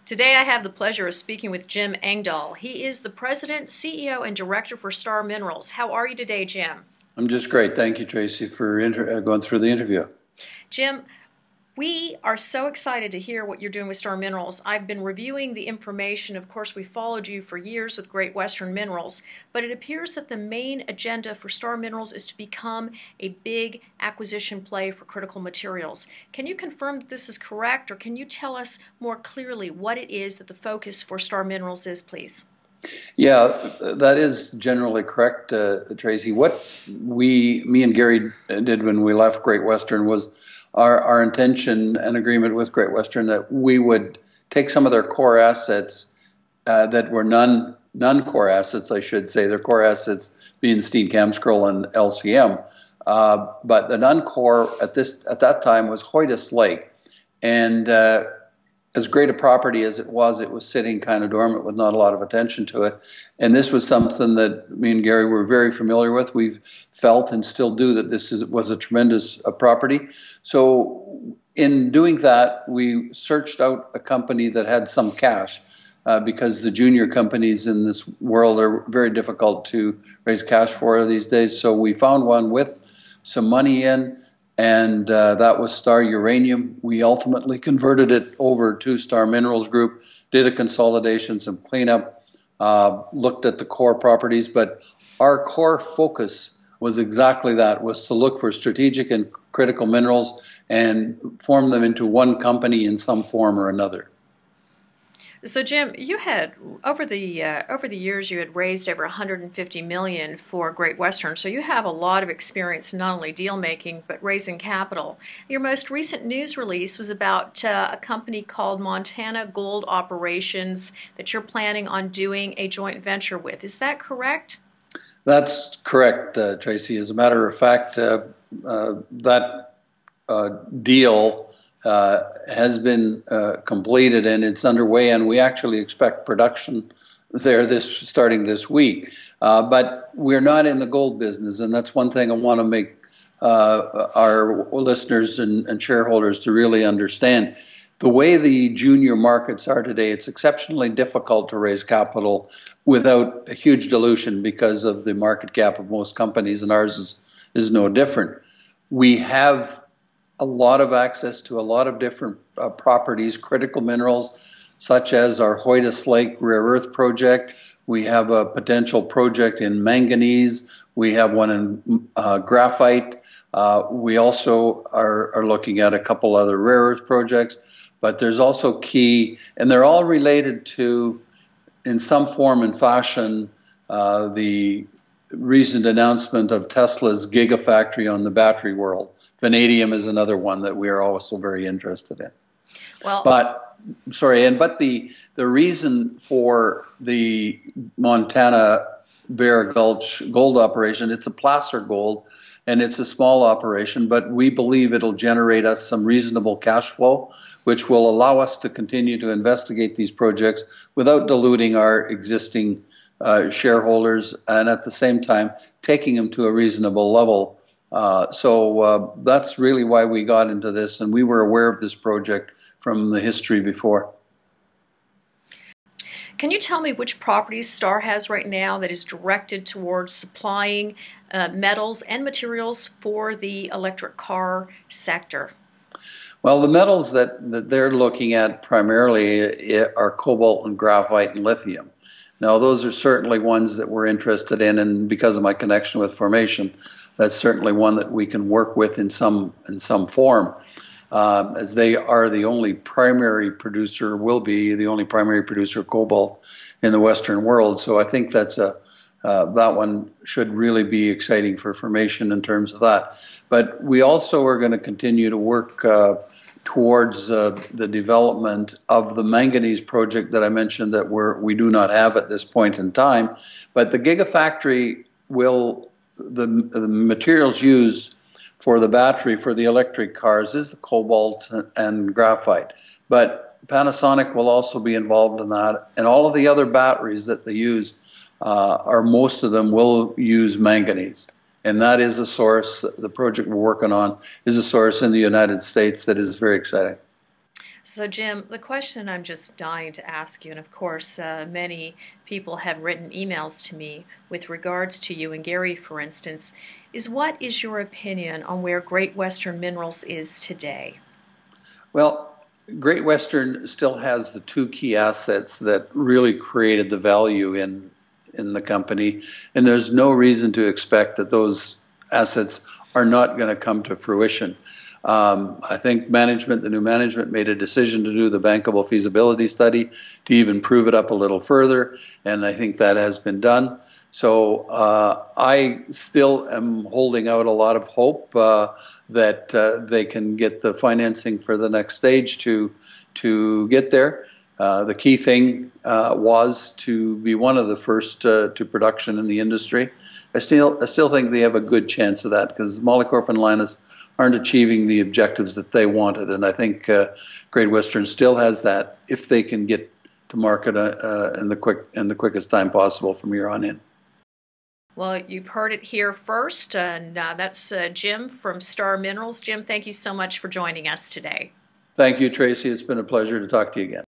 Today I have the pleasure of speaking with Jim Engdahl. He is the President, CEO, and Director for Star Minerals. How are you today, Jim? I'm just great. Thank you, Tracy, for going through the interview. Jim, we are so excited to hear what you're doing with Star Minerals. I've been reviewing the information. Of course, we followed you for years with Great Western Minerals, but it appears that the main agenda for Star Minerals is to become a big acquisition play for critical materials. Can you confirm that this is correct, or can you tell us more clearly what it is that the focus for Star Minerals is, please? Yeah, that is generally correct, Tracy. What me and Gary did when we left Great Western was our intention and agreement with Great Western that we would take some of their core assets that were non-core assets, I should say. Their core assets being Steenkamp, Skrull, and LCM. But the non-core at that time was Hoidas Lake. And as great a property as it was sitting kind of dormant with not a lot of attention to it. And this was something that me and Gary were very familiar with. We've felt and still do that this was a tremendous property. So in doing that, we searched out a company that had some cash because the junior companies in this world are very difficult to raise cash for these days. So we found one with some money in, and that was Star Uranium. We ultimately converted it over to Star Minerals Group, did a consolidation, some cleanup, looked at the core properties, but our core focus was exactly that, was to look for strategic and critical minerals and form them into one company in some form or another. So Jim, you had over the years you had raised over $150 million for Great Western. So you have a lot of experience not only deal making but raising capital. Your most recent news release was about a company called Montana Gold Operations that you're planning on doing a joint venture with. Is that correct? That's correct, Tracy. As a matter of fact, that deal has been completed and it's underway, and we actually expect production there starting this week. But we're not in the gold business, and that's one thing I want to make our listeners and shareholders to really understand. The way the junior markets are today, it's exceptionally difficult to raise capital without a huge dilution because of the market cap of most companies, and ours is no different. We have a lot of access to a lot of different properties, critical minerals, such as our Hoidas Lake rare earth project. We have a potential project in manganese. We have one in graphite. We also are looking at a couple other rare earth projects, but there's also key, and they're all related to, in some form and fashion, the recent announcement of Tesla's gigafactory on the battery world. Vanadium is another one that we are also very interested in. Well, but the reason for the Montana Bear Gulch gold operation, it's a placer gold, and it's a small operation, but we believe it'll generate us some reasonable cash flow, which will allow us to continue to investigate these projects without diluting our existing shareholders, and at the same time taking them to a reasonable level. So that's really why we got into this, and we were aware of this project from the history before. Can you tell me which properties Star has right now that is directed towards supplying metals and materials for the electric car sector? Well, the metals that they're looking at primarily are cobalt and graphite and lithium. Now, those are certainly ones that we're interested in, and because of my connection with Formation, that's certainly one that we can work with in some form, as they are the only primary producer, will be the only primary producer of cobalt in the Western world. So I think that's that one should really be exciting for Formation in terms of that. But we also are going to continue to work towards the development of the manganese project that I mentioned that we do not have at this point in time. But the gigafactory the materials used for the battery for the electric cars is the cobalt and graphite. But Panasonic will also be involved in that, and all of the other batteries that they use most of them will use manganese. And that is a source, the project we're working on is a source in the United States that is very exciting. So Jim, the question I'm just dying to ask you, and of course many people have written emails to me with regards to you and Gary, for instance, is what is your opinion on where Great Western Minerals is today? Well, Great Western still has the two key assets that really created the value in the company, and there's no reason to expect that those assets are not going to come to fruition. I think the new management made a decision to do the bankable feasibility study to even prove it up a little further, and I think that has been done. So I still am holding out a lot of hope that they can get the financing for the next stage to get there. The key thing was to be one of the first to production in the industry. I still think they have a good chance of that because Molycorp and Lynas aren't achieving the objectives that they wanted, and I think Great Western still has that if they can get to market in the quickest time possible from here on in. Well, you've heard it here first, and that's Jim from Star Minerals. Jim, thank you so much for joining us today. Thank you, Tracy. It's been a pleasure to talk to you again.